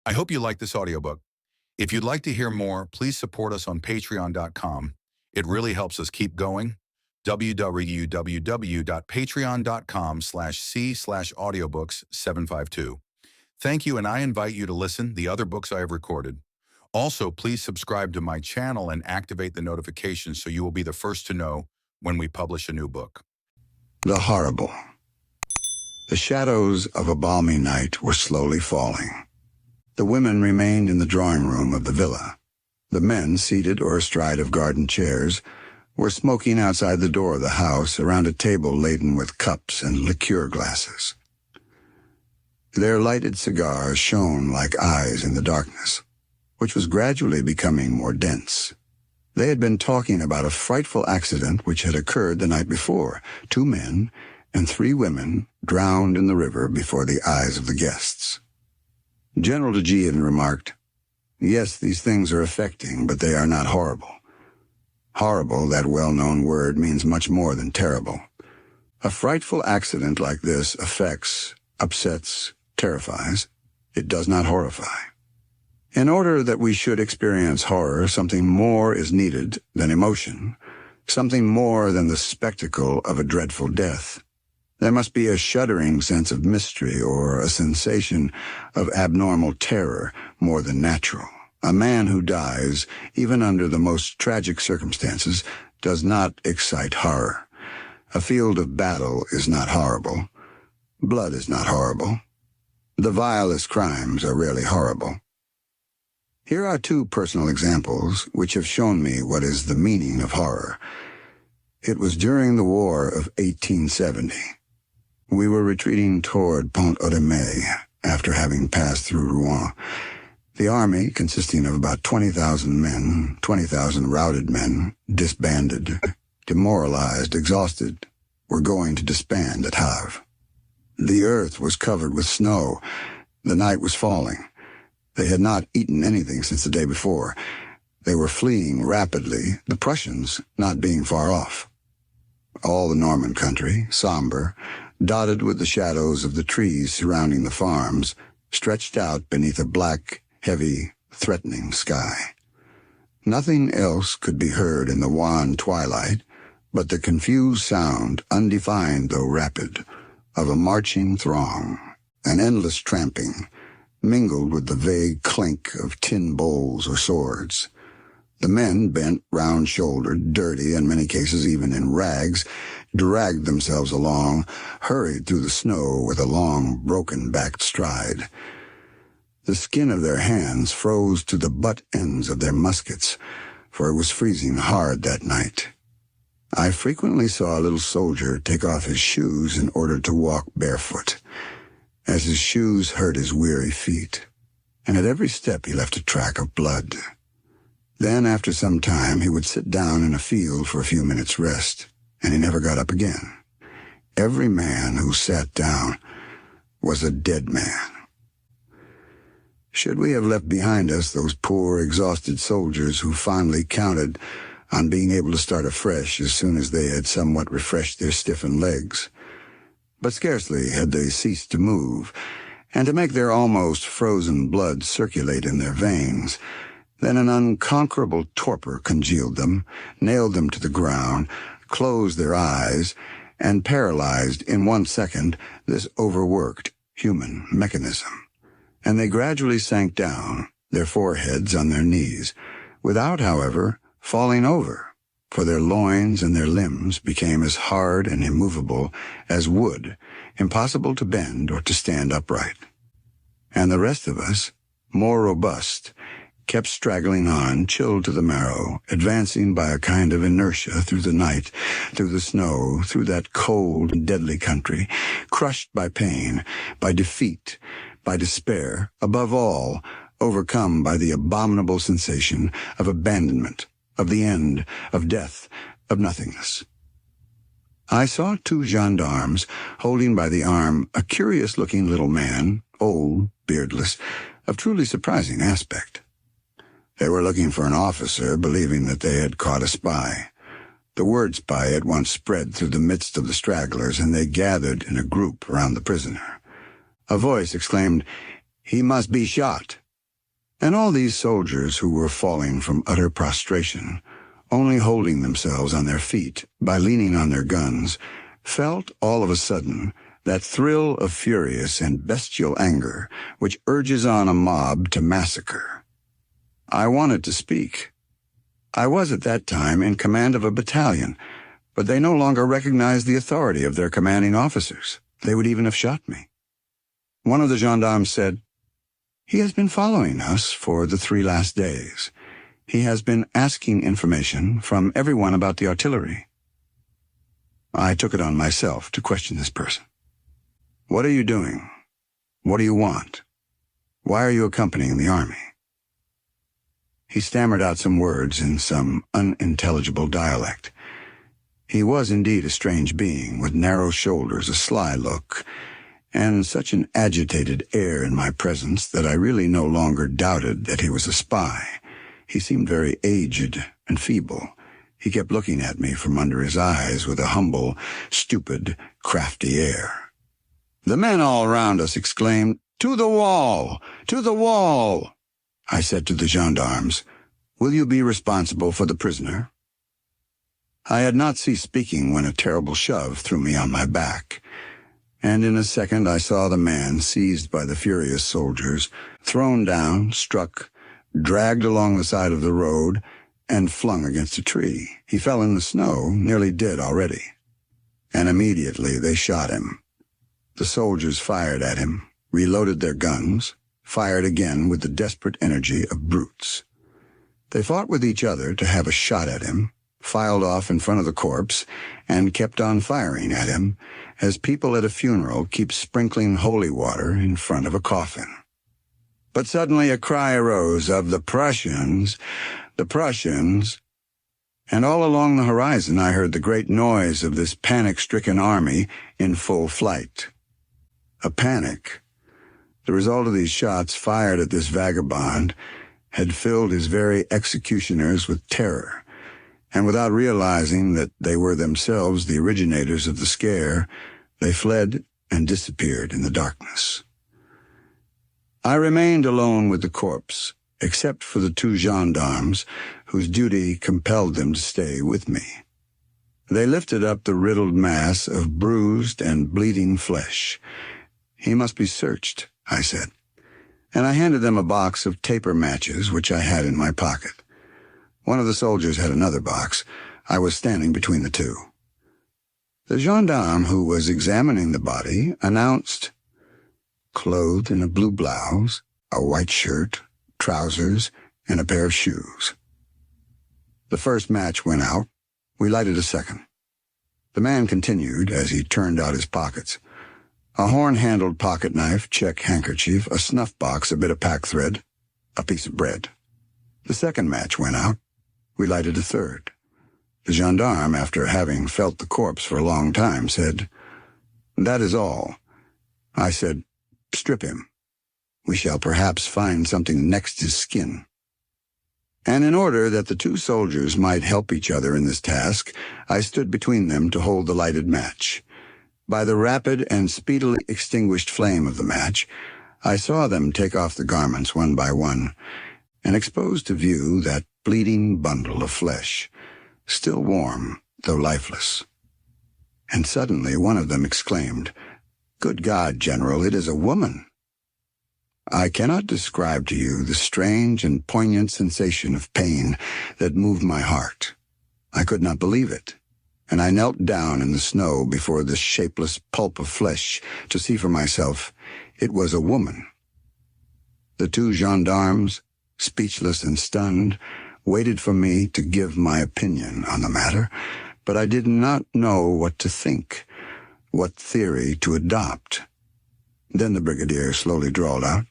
I hope you like this audiobook. If you'd like to hear more, please support us on patreon.com. It really helps us keep going. www.patreon.com/c/audiobooks752. Thank you, and I invite you to listen the other books I have recorded. Also, please subscribe to my channel and activate the notifications so you will be the first to know when we publish a new book. The horrible. The shadows of a balmy night were slowly falling. The women remained in the drawing room of the villa. The men, seated or astride of garden chairs, were smoking outside the door of the house around a table laden with cups and liqueur glasses. Their lighted cigars shone like eyes in the darkness, which was gradually becoming more dense. They had been talking about a frightful accident which had occurred the night before. 2 men and 3 women drowned in the river before the eyes of the guests. General de Gien remarked, "Yes, these things are affecting, but they are not horrible." Horrible, that well-known word, means much more than terrible. A frightful accident like this affects, upsets, terrifies. It does not horrify. In order that we should experience horror, something more is needed than emotion, something more than the spectacle of a dreadful death. There must be a shuddering sense of mystery or a sensation of abnormal terror more than natural. A man who dies, even under the most tragic circumstances, does not excite horror. A field of battle is not horrible. Blood is not horrible. The vilest crimes are rarely horrible. Here are 2 personal examples which have shown me what is the meaning of horror. It was during the War of 1870. We were retreating toward Pont-Audemer after having passed through Rouen. The army, consisting of about 20,000 men, 20,000 routed men, disbanded, demoralized, exhausted, were going to disband at Havre. The earth was covered with snow. The night was falling. They had not eaten anything since the day before. They were fleeing rapidly, the Prussians not being far off. All the Norman country, somber, dotted with the shadows of the trees surrounding the farms, stretched out beneath a black, heavy, threatening sky. Nothing else could be heard in the wan twilight but the confused sound, undefined though rapid, of a marching throng, an endless tramping, mingled with the vague clink of tin bowls or swords. The men, bent, round-shouldered, dirty, in many cases even in rags, dragged themselves along, hurried through the snow with a long, broken-backed stride. The skin of their hands froze to the butt ends of their muskets, for it was freezing hard that night. I frequently saw a little soldier take off his shoes in order to walk barefoot, as his shoes hurt his weary feet, and at every step he left a track of blood. Then, after some time, he would sit down in a field for a few minutes' rest, and he never got up again. Every man who sat down was a dead man. Should we have left behind us those poor, exhausted soldiers who fondly counted on being able to start afresh as soon as they had somewhat refreshed their stiffened legs? But scarcely had they ceased to move, and to make their almost frozen blood circulate in their veins, then an unconquerable torpor congealed them, nailed them to the ground, closed their eyes, and paralyzed in 1 second this overworked human mechanism. And they gradually sank down, their foreheads on their knees, without, however, falling over, for their loins and their limbs became as hard and immovable as wood, impossible to bend or to stand upright. And the rest of us, more robust, kept straggling on, chilled to the marrow, advancing by a kind of inertia through the night, through the snow, through that cold and deadly country, crushed by pain, by defeat, by despair, above all, overcome by the abominable sensation of abandonment, of the end, of death, of nothingness. I saw 2 gendarmes holding by the arm a curious-looking little man, old, beardless, of truly surprising aspect. They were looking for an officer, believing that they had caught a spy. The word spy at once spread through the midst of the stragglers, and they gathered in a group around the prisoner. A voice exclaimed, "He must be shot." And all these soldiers who were falling from utter prostration, only holding themselves on their feet by leaning on their guns, felt all of a sudden that thrill of furious and bestial anger which urges on a mob to massacre. I wanted to speak. I was at that time in command of a battalion, but they no longer recognized the authority of their commanding officers. They would even have shot me. One of the gendarmes said, "He has been following us for the 3 last days. He has been asking information from everyone about the artillery." I took it on myself to question this person. "What are you doing? What do you want? Why are you accompanying the army?" He stammered out some words in some unintelligible dialect. He was indeed a strange being, with narrow shoulders, a sly look, and such an agitated air in my presence that I really no longer doubted that he was a spy. He seemed very aged and feeble. He kept looking at me from under his eyes with a humble, stupid, crafty air. The men all around us exclaimed, "To the wall! To the wall!" I said to the gendarmes, "Will you be responsible for the prisoner?" I had not ceased speaking when a terrible shove threw me on my back, and in a second I saw the man seized by the furious soldiers, thrown down, struck, dragged along the side of the road, and flung against a tree. He fell in the snow, nearly dead already, and immediately they shot him. The soldiers fired at him, reloaded their guns, fired again with the desperate energy of brutes. They fought with each other to have a shot at him, filed off in front of the corpse, and kept on firing at him, as people at a funeral keep sprinkling holy water in front of a coffin. But suddenly a cry arose of "The Prussians! The Prussians!" And all along the horizon I heard the great noise of this panic-stricken army in full flight. A panic, the result of these shots fired at this vagabond, had filled his very executioners with terror, and without realizing that they were themselves the originators of the scare, they fled and disappeared in the darkness. I remained alone with the corpse, except for the 2 gendarmes whose duty compelled them to stay with me. They lifted up the riddled mass of bruised and bleeding flesh. "He must be searched," I said, and I handed them a box of taper matches which I had in my pocket. One of the soldiers had another box. I was standing between the 2. The gendarme who was examining the body announced, "Clothed in a blue blouse, a white shirt, trousers, and a pair of shoes." The first match went out. We lighted a second. The man continued as he turned out his pockets. A horn-handled pocket knife, check handkerchief, a snuff box, a bit of pack thread, a piece of bread. The second match went out. We lighted a third. The gendarme, after having felt the corpse for a long time, said, "That is all." I said, "Strip him. We shall perhaps find something next his skin." And in order that the 2 soldiers might help each other in this task, I stood between them to hold the lighted match. By the rapid and speedily extinguished flame of the match, I saw them take off the garments one by one, and expose to view that bleeding bundle of flesh, still warm, though lifeless. And suddenly one of them exclaimed, "Good God, General, it is a woman!" I cannot describe to you the strange and poignant sensation of pain that moved my heart. I could not believe it, and I knelt down in the snow before this shapeless pulp of flesh to see for myself it was a woman. The 2 gendarmes, speechless and stunned, waited for me to give my opinion on the matter, but I did not know what to think, what theory to adopt. Then the brigadier slowly drawled out,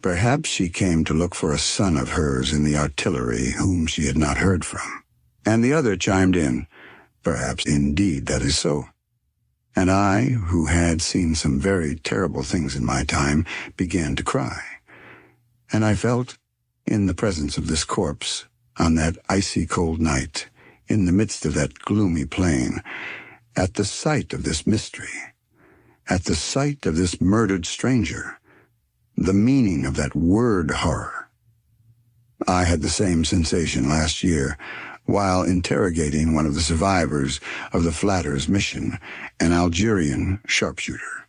"Perhaps she came to look for a son of hers in the artillery whom she had not heard from." And the other chimed in, "Perhaps indeed that is so." And I, who had seen some very terrible things in my time, began to cry. And I felt, in the presence of this corpse, on that icy cold night, in the midst of that gloomy plain, at the sight of this mystery, at the sight of this murdered stranger, the meaning of that word horror, I had the same sensation last year while interrogating one of the survivors of the Flatter's mission, an Algerian sharpshooter.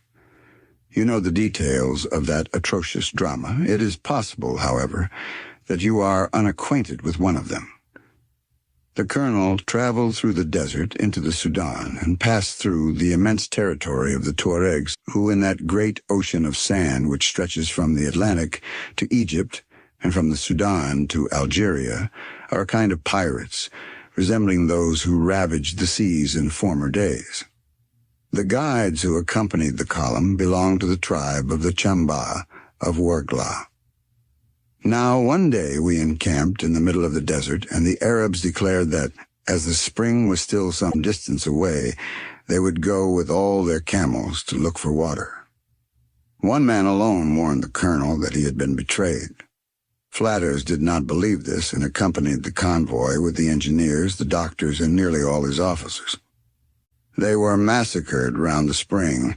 You know the details of that atrocious drama. It is possible, however, that you are unacquainted with one of them. The colonel traveled through the desert into the Sudan and passed through the immense territory of the Tuaregs, who in that great ocean of sand which stretches from the Atlantic to Egypt and from the Sudan to Algeria are a kind of pirates, resembling those who ravaged the seas in former days. The guides who accompanied the column belonged to the tribe of the Chamba of Ouargla. Now, one day we encamped in the middle of the desert, and the Arabs declared that, as the spring was still some distance away, they would go with all their camels to look for water. One man alone warned the colonel that he had been betrayed. Flatters did not believe this and accompanied the convoy with the engineers, the doctors, and nearly all his officers. They were massacred round the spring,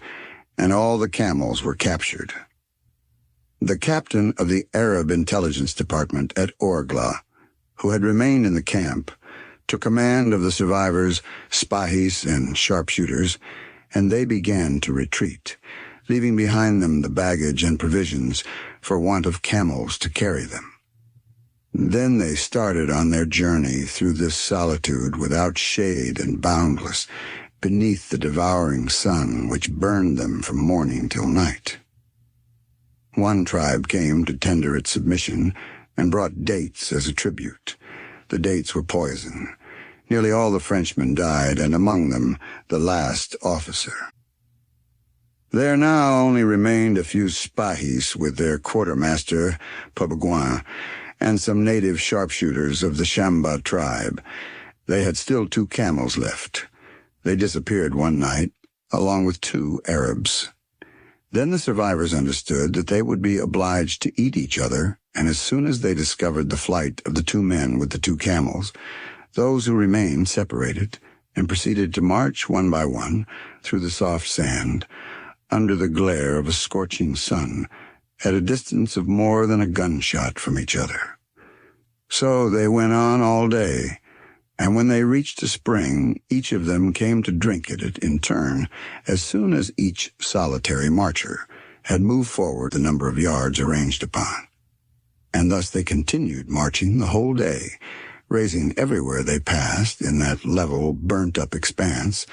and all the camels were captured. The captain of the Arab intelligence department at Ouargla, who had remained in the camp, took command of the survivors, spahis and sharpshooters, and they began to retreat, leaving behind them the baggage and provisions for want of camels to carry them. Then they started on their journey through this solitude without shade and boundless, beneath the devouring sun which burned them from morning till night. One tribe came to tender its submission and brought dates as a tribute. The dates were poison. Nearly all the Frenchmen died, and among them the last officer. There now only remained a few spahis with their quartermaster, Maupassant, and some native sharpshooters of the Chamba tribe. They had still 2 camels left. They disappeared one night, along with 2 Arabs. Then the survivors understood that they would be obliged to eat each other, and as soon as they discovered the flight of the 2 men with the 2 camels, those who remained separated and proceeded to march one by one through the soft sand, under the glare of a scorching sun, at a distance of more than a gunshot from each other. So they went on all day, and when they reached a spring, each of them came to drink at it in turn as soon as each solitary marcher had moved forward the number of yards arranged upon. And thus they continued marching the whole day, raising everywhere they passed in that level, burnt-up expanse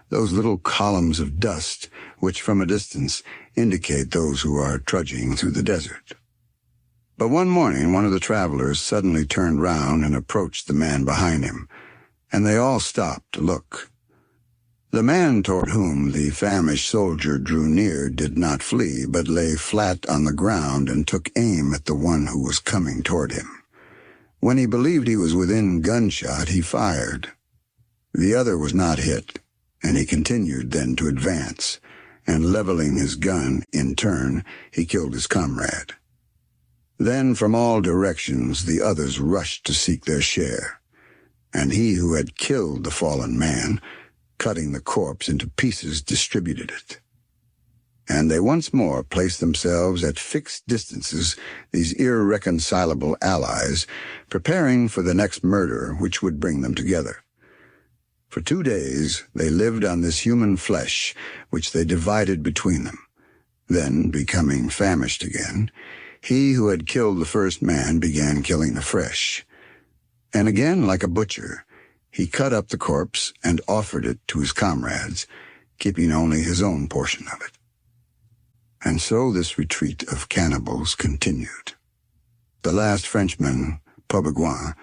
those little columns of dust which from a distance indicate those who are trudging through the desert. But one morning one of the travelers suddenly turned round and approached the man behind him, and they all stopped to look. The man toward whom the famished soldier drew near did not flee, but lay flat on the ground and took aim at the one who was coming toward him. When he believed he was within gunshot, he fired. The other was not hit, and he continued then to advance, and leveling his gun in turn, he killed his comrade. Then from all directions the others rushed to seek their share, and he who had killed the fallen man, cutting the corpse into pieces, distributed it. And they once more placed themselves at fixed distances, these irreconcilable allies, preparing for the next murder which would bring them together. For 2 days they lived on this human flesh, which they divided between them. Then, becoming famished again, he who had killed the first man began killing afresh. And again, like a butcher, he cut up the corpse and offered it to his comrades, keeping only his own portion of it. And so this retreat of cannibals continued. The last Frenchman, Maupassant,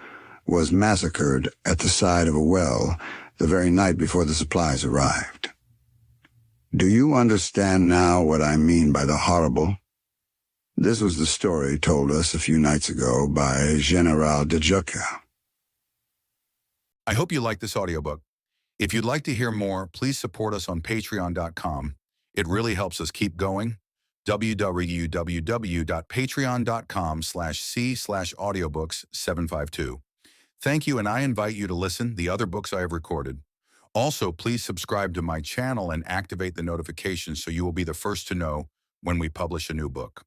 was massacred at the side of a well the very night before the supplies arrived. Do you understand now what I mean by the horrible? This was the story told us a few nights ago by General de Joca. I hope you like this audiobook. If you'd like to hear more, please support us on patreon.com. It really helps us keep going. www.patreon.com/c/audiobooks752. Thank you, and I invite you to listen the other books I have recorded. Also, please subscribe to my channel and activate the notifications so you will be the first to know when we publish a new book.